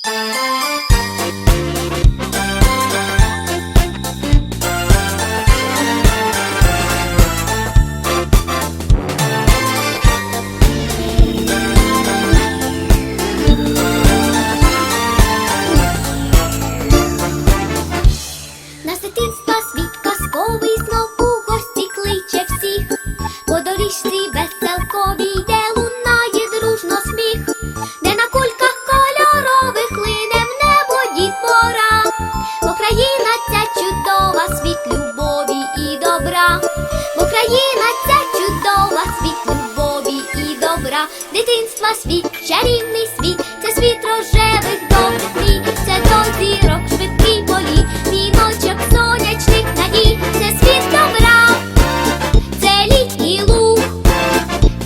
Наш дитинства світ казковий знов у гості кличе всіх. По доріжці веселковій, де лунає дружно сміх, де на кульках кольорових лине в небо дітвора. Бо країна ця чудова, світ любові і добра. Бо країна ця чудова, світ любові і добра. Дитинства світ, чарівний світ, це світ рожевих добрих мрій, це до зірок швидкий політ, віночок сонячних надій, це світ добра, це літній луг,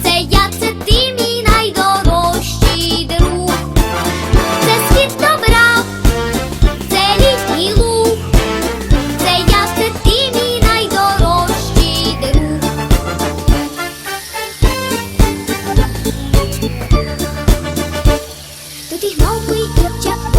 це я, це ти, мій найдорожчий друг. Це світ добра, це літній луг, це я, це ти, мій найдорожчий друг. Тут і гноми, і чапки,